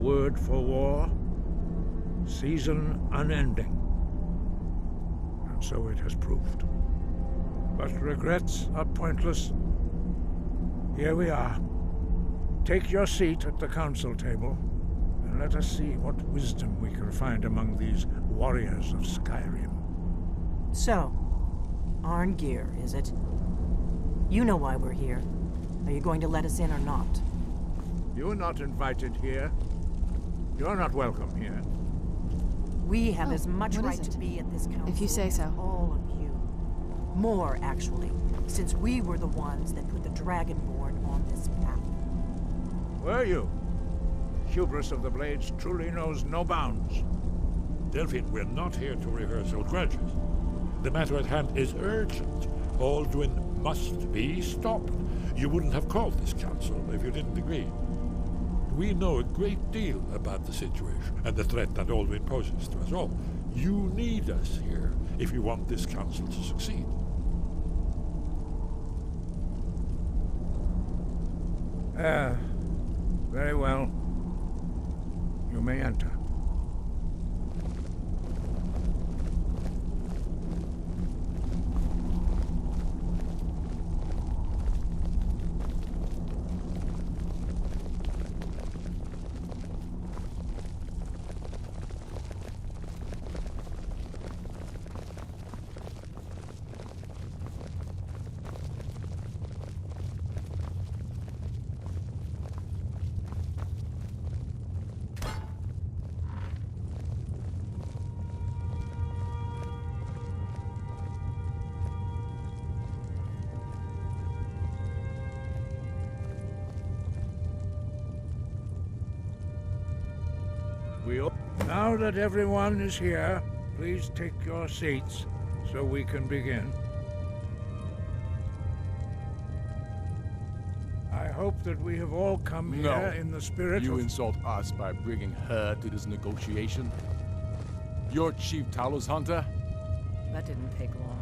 Word for war, season unending. And so it has proved. But regrets are pointless. Here we are. Take your seat at the council table, and let us see what wisdom we can find among these warriors of Skyrim. So, Arngeir, is it? You know why we're here. Are you going to let us in or not? You're not invited here. You're not welcome here. We have as much right to be at this council if you say so. as all of you. More, actually, since we were the ones that put the Dragonborn on this path. Were you? Hubris of the Blades truly knows no bounds. Delphine, we're not here to rehearse old grudges. The matter at hand is urgent. Alduin must be stopped. You wouldn't have called this council if you didn't agree. We know a great deal about the situation and the threat that Alduin poses to us all. You need us here if you want this council to succeed. Very well. You may enter. Now that everyone is here, please take your seats so we can begin. I hope that we have all come here in the spirit You of... insult us by bringing her to this negotiation? You're Chief Talos Hunter? That didn't take long.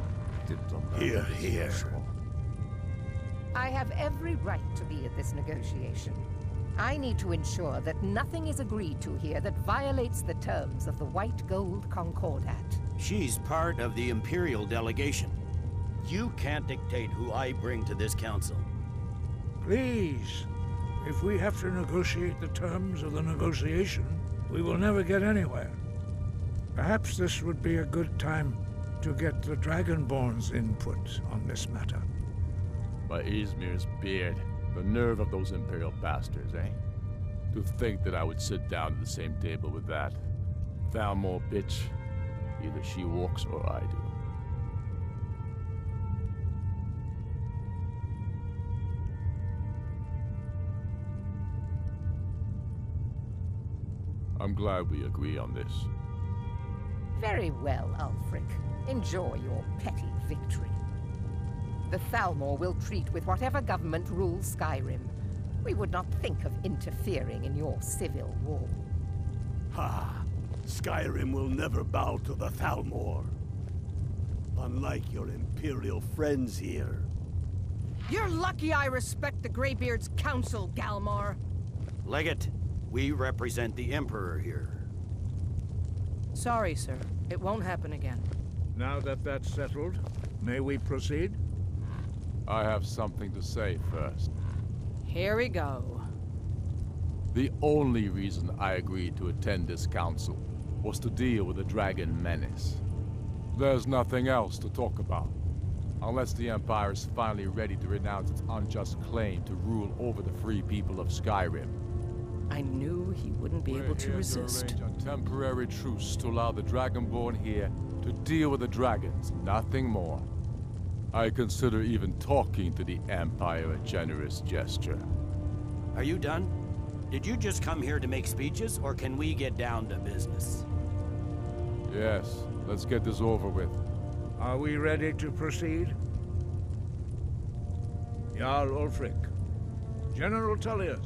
Here, here. I have every right to be at this negotiation. I need to ensure that nothing is agreed to here that violates the terms of the White Gold Concordat. She's part of the Imperial delegation. You can't dictate who I bring to this council. Please, if we have to negotiate the terms of the negotiation, we will never get anywhere. Perhaps this would be a good time to get the Dragonborn's input on this matter. By Ysmir's beard. The nerve of those Imperial bastards, eh? To think that I would sit down at the same table with that. Thalmor bitch. Either she walks or I do. I'm glad we agree on this. Very well, Ulfric. Enjoy your petty victory. The Thalmor will treat with whatever government rules Skyrim. We would not think of interfering in your civil war. Ha! Skyrim will never bow to the Thalmor. Unlike your Imperial friends here. You're lucky I respect the Greybeard's counsel, Galmar. Legate, we represent the Emperor here. Sorry, sir. It won't happen again. Now that that's settled, may we proceed? I have something to say first. Here we go. The only reason I agreed to attend this council was to deal with the Dragon Menace. There's nothing else to talk about. Unless the Empire is finally ready to renounce its unjust claim to rule over the free people of Skyrim. I knew he wouldn't be able to resist. We're here to arrange a temporary truce to allow the Dragonborn here to deal with the dragons, nothing more. I consider even talking to the Empire a generous gesture. Are you done? Did you just come here to make speeches, or can we get down to business? Yes, let's get this over with. Are we ready to proceed? Jarl Ulfric, General Tullius,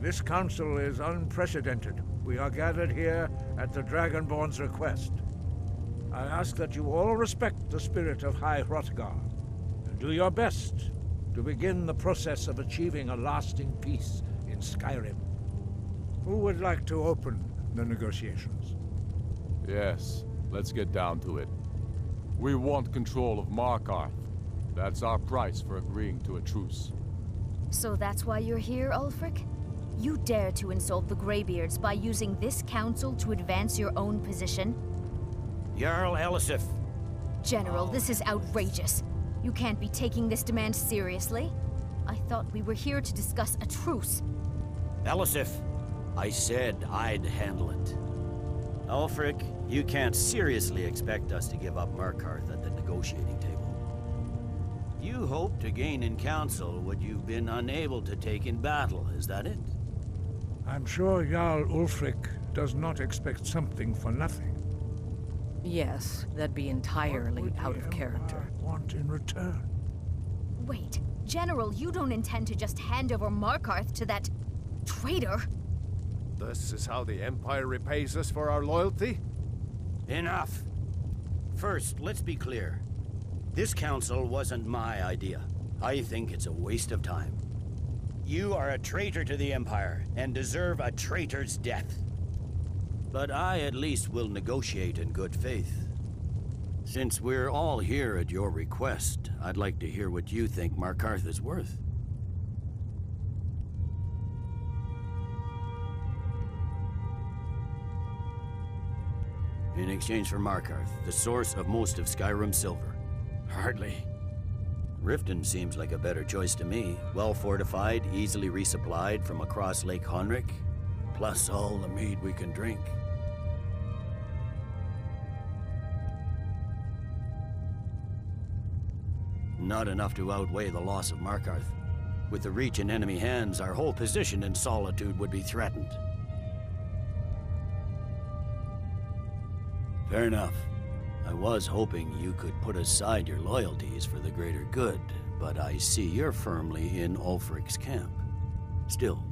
this council is unprecedented. We are gathered here at the Dragonborn's request. I ask that you all respect the spirit of High Hrothgar, and do your best to begin the process of achieving a lasting peace in Skyrim. Who would like to open the negotiations? Yes, let's get down to it. We want control of Markarth. That's our price for agreeing to a truce. So that's why you're here, Ulfric? You dare to insult the Greybeards by using this council to advance your own position? Jarl Elisif. General, this is outrageous. You can't be taking this demand seriously. I thought we were here to discuss a truce. Elisif, I said I'd handle it. Ulfric, you can't seriously expect us to give up Markarth at the negotiating table. You hoped to gain in council what you've been unable to take in battle, is that it? I'm sure Jarl Ulfric does not expect something for nothing. Yes, that'd be entirely out of character. What want in return? Wait, General, you don't intend to just hand over Markarth to that traitor? This is how the Empire repays us for our loyalty? Enough! First, let's be clear. This council wasn't my idea. I think it's a waste of time. You are a traitor to the Empire, and deserve a traitor's death. But I at least will negotiate in good faith. Since we're all here at your request, I'd like to hear what you think Markarth is worth. In exchange for Markarth, the source of most of Skyrim's silver. Hardly. Riften seems like a better choice to me. Well fortified, easily resupplied from across Lake Honric, plus all the mead we can drink. Not enough to outweigh the loss of Markarth. With the Reach in enemy hands, our whole position in Solitude would be threatened. Fair enough. I was hoping you could put aside your loyalties for the greater good, but I see you're firmly in Ulfric's camp. Still,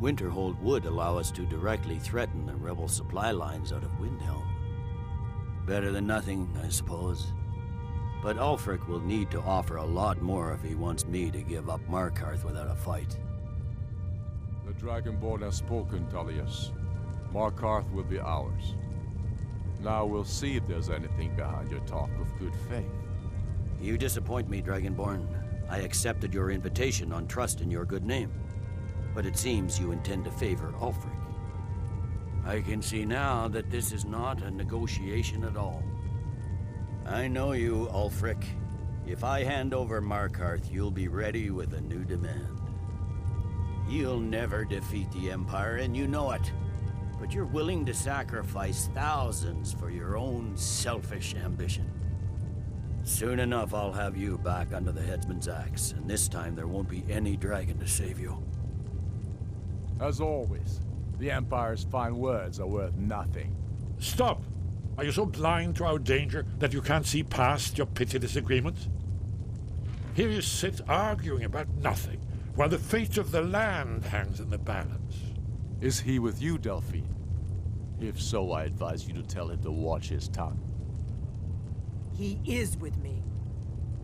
Winterhold would allow us to directly threaten the rebel supply lines out of Windhelm. Better than nothing, I suppose. But Ulfric will need to offer a lot more if he wants me to give up Markarth without a fight. The Dragonborn has spoken, Tullius. Markarth will be ours. Now we'll see if there's anything behind your talk of good faith. You disappoint me, Dragonborn. I accepted your invitation on trust in your good name. But it seems you intend to favor Ulfric. I can see now that this is not a negotiation at all. I know you, Ulfric. If I hand over Markarth, you'll be ready with a new demand. You'll never defeat the Empire, and you know it. But you're willing to sacrifice thousands for your own selfish ambition. Soon enough, I'll have you back under the headsman's axe, and this time there won't be any dragon to save you. As always, the Empire's fine words are worth nothing. Stop! Are you so blind to our danger that you can't see past your petty disagreements? Here you sit arguing about nothing, while the fate of the land hangs in the balance. Is he with you, Delphine? If so, I advise you to tell him to watch his tongue. He is with me.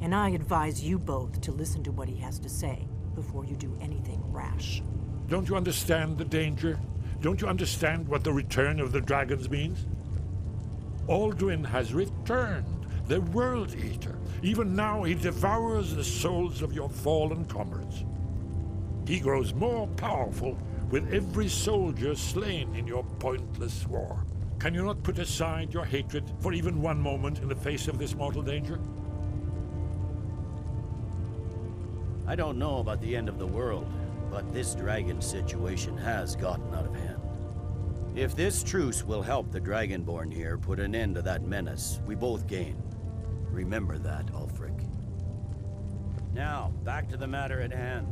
And I advise you both to listen to what he has to say before you do anything rash. Don't you understand the danger? Don't you understand what the return of the dragons means? Alduin has returned, the World Eater. Even now he devours the souls of your fallen comrades. He grows more powerful with every soldier slain in your pointless war. Can you not put aside your hatred for even one moment in the face of this mortal danger? I don't know about the end of the world, but this dragon situation has gotten out of hand. If this truce will help the Dragonborn here put an end to that menace, we both gain. Remember that, Ulfric. Now, back to the matter at hand.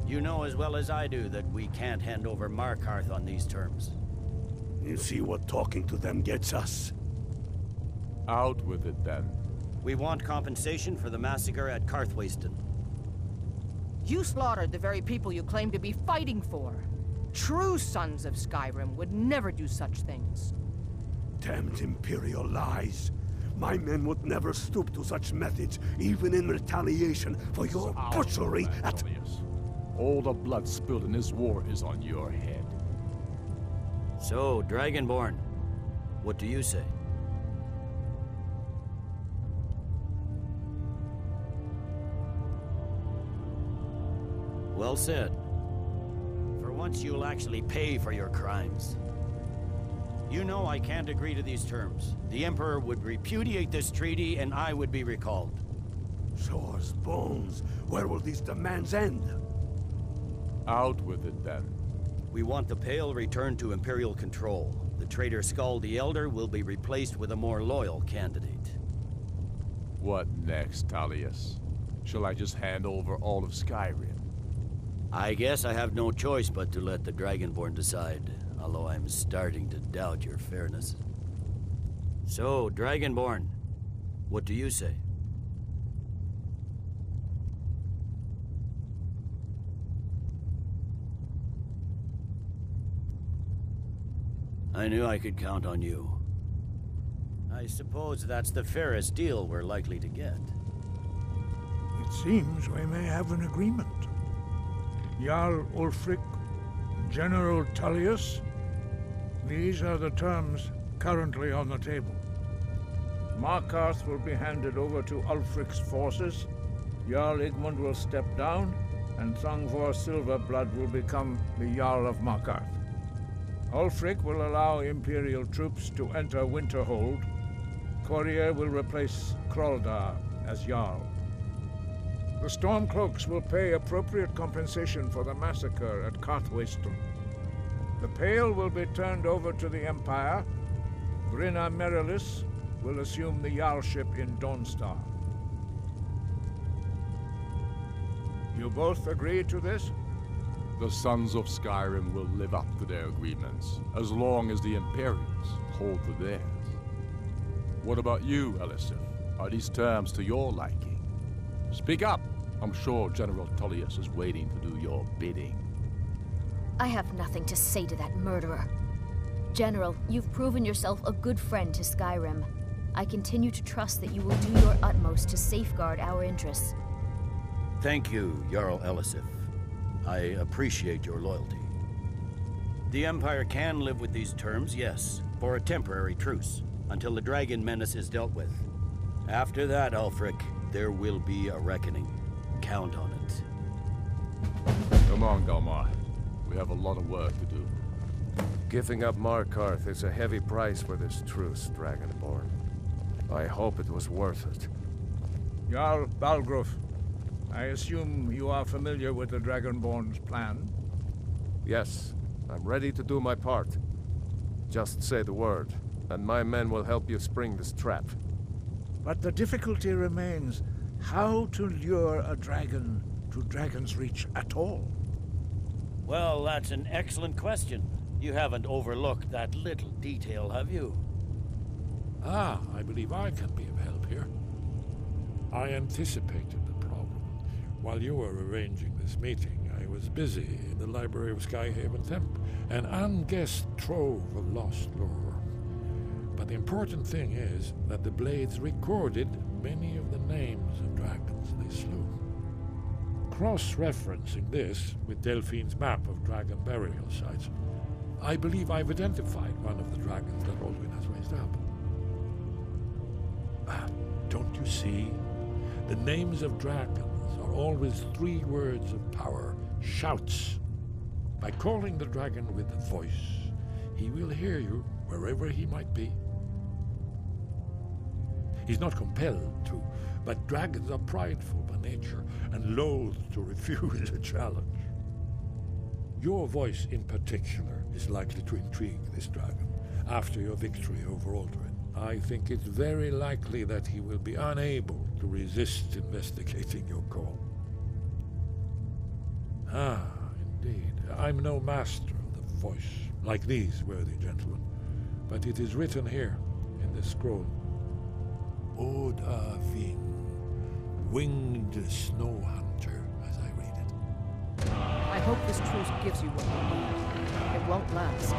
You know as well as I do that we can't hand over Markarth on these terms. You see what talking to them gets us? Out with it, then. We want compensation for the massacre at Karthwasten. You slaughtered the very people you claim to be fighting for. True sons of Skyrim would never do such things. Damned Imperial lies. My men would never stoop to such methods, even in retaliation for your butchery at... All the blood spilled in this war is on your head. So, Dragonborn, what do you say? Well said. For once you'll actually pay for your crimes. You know I can't agree to these terms. The Emperor would repudiate this treaty and I would be recalled. Shor's bones. Where will these demands end? Out with it, then. We want the Pale returned to Imperial control. The traitor Skull the Elder will be replaced with a more loyal candidate. What next, Tullius? Shall I just hand over all of Skyrim? I guess I have no choice but to let the Dragonborn decide, although I'm starting to doubt your fairness. So, Dragonborn, what do you say? I knew I could count on you. I suppose that's the fairest deal we're likely to get. It seems we may have an agreement. Jarl Ulfric, General Tullius, these are the terms currently on the table. Markarth will be handed over to Ulfric's forces, Jarl Igmund will step down, and Thongvor Silverblood will become the Jarl of Markarth. Ulfric will allow Imperial troops to enter Winterhold. Courier will replace Kraldar as Jarl. The Stormcloaks will pay appropriate compensation for the massacre at Karthwasten. The Pale will be turned over to the Empire. Brynna Merilis will assume the Jarlship in Dawnstar. You both agree to this? The Sons of Skyrim will live up to their agreements, as long as the Imperials hold to theirs. What about you, Elisif? Are these terms to your liking? Speak up! I'm sure General Tullius is waiting to do your bidding. I have nothing to say to that murderer. General, you've proven yourself a good friend to Skyrim. I continue to trust that you will do your utmost to safeguard our interests. Thank you, Jarl Elisif. I appreciate your loyalty. The Empire can live with these terms, yes, for a temporary truce, until the dragon menace is dealt with. After that, Ulfric, there will be a reckoning. Count on it. Come on, Galmar. We have a lot of work to do. Giving up Markarth is a heavy price for this truce, Dragonborn. I hope it was worth it. Jarl Balgruuf, I assume you are familiar with the Dragonborn's plan? Yes, I'm ready to do my part. Just say the word, and my men will help you spring this trap. But the difficulty remains how to lure a dragon to Dragon's Reach at all. Well, that's an excellent question. You haven't overlooked that little detail, have you? Ah, I believe I can be of help here. I anticipated the problem. While you were arranging this meeting, I was busy in the library of Skyhaven Temp, an unguessed trove of lost lore. But the important thing is that the Blades recorded many of the names of dragons they slew. Cross-referencing this with Delphine's map of dragon burial sites, I believe I've identified one of the dragons that Alduin has raised up. Don't you see? The names of dragons are always 3 words of power, shouts. By calling the dragon with a voice, he will hear you wherever he might be. He's not compelled to, but dragons are prideful by nature and loath to refuse a challenge. Your voice in particular is likely to intrigue this dragon after your victory over Alduin. I think it's very likely that he will be unable to resist investigating your call. Ah, indeed. I'm no master of the voice, like these worthy gentlemen, but it is written here in this scroll. Oda Ving, winged snow hunter, as I read it. I hope this truce gives you what you need. It won't last.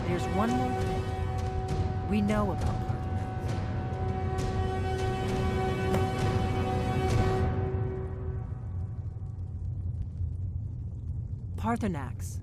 There's one more thing. We know about Carthamouth. Paarthurnax.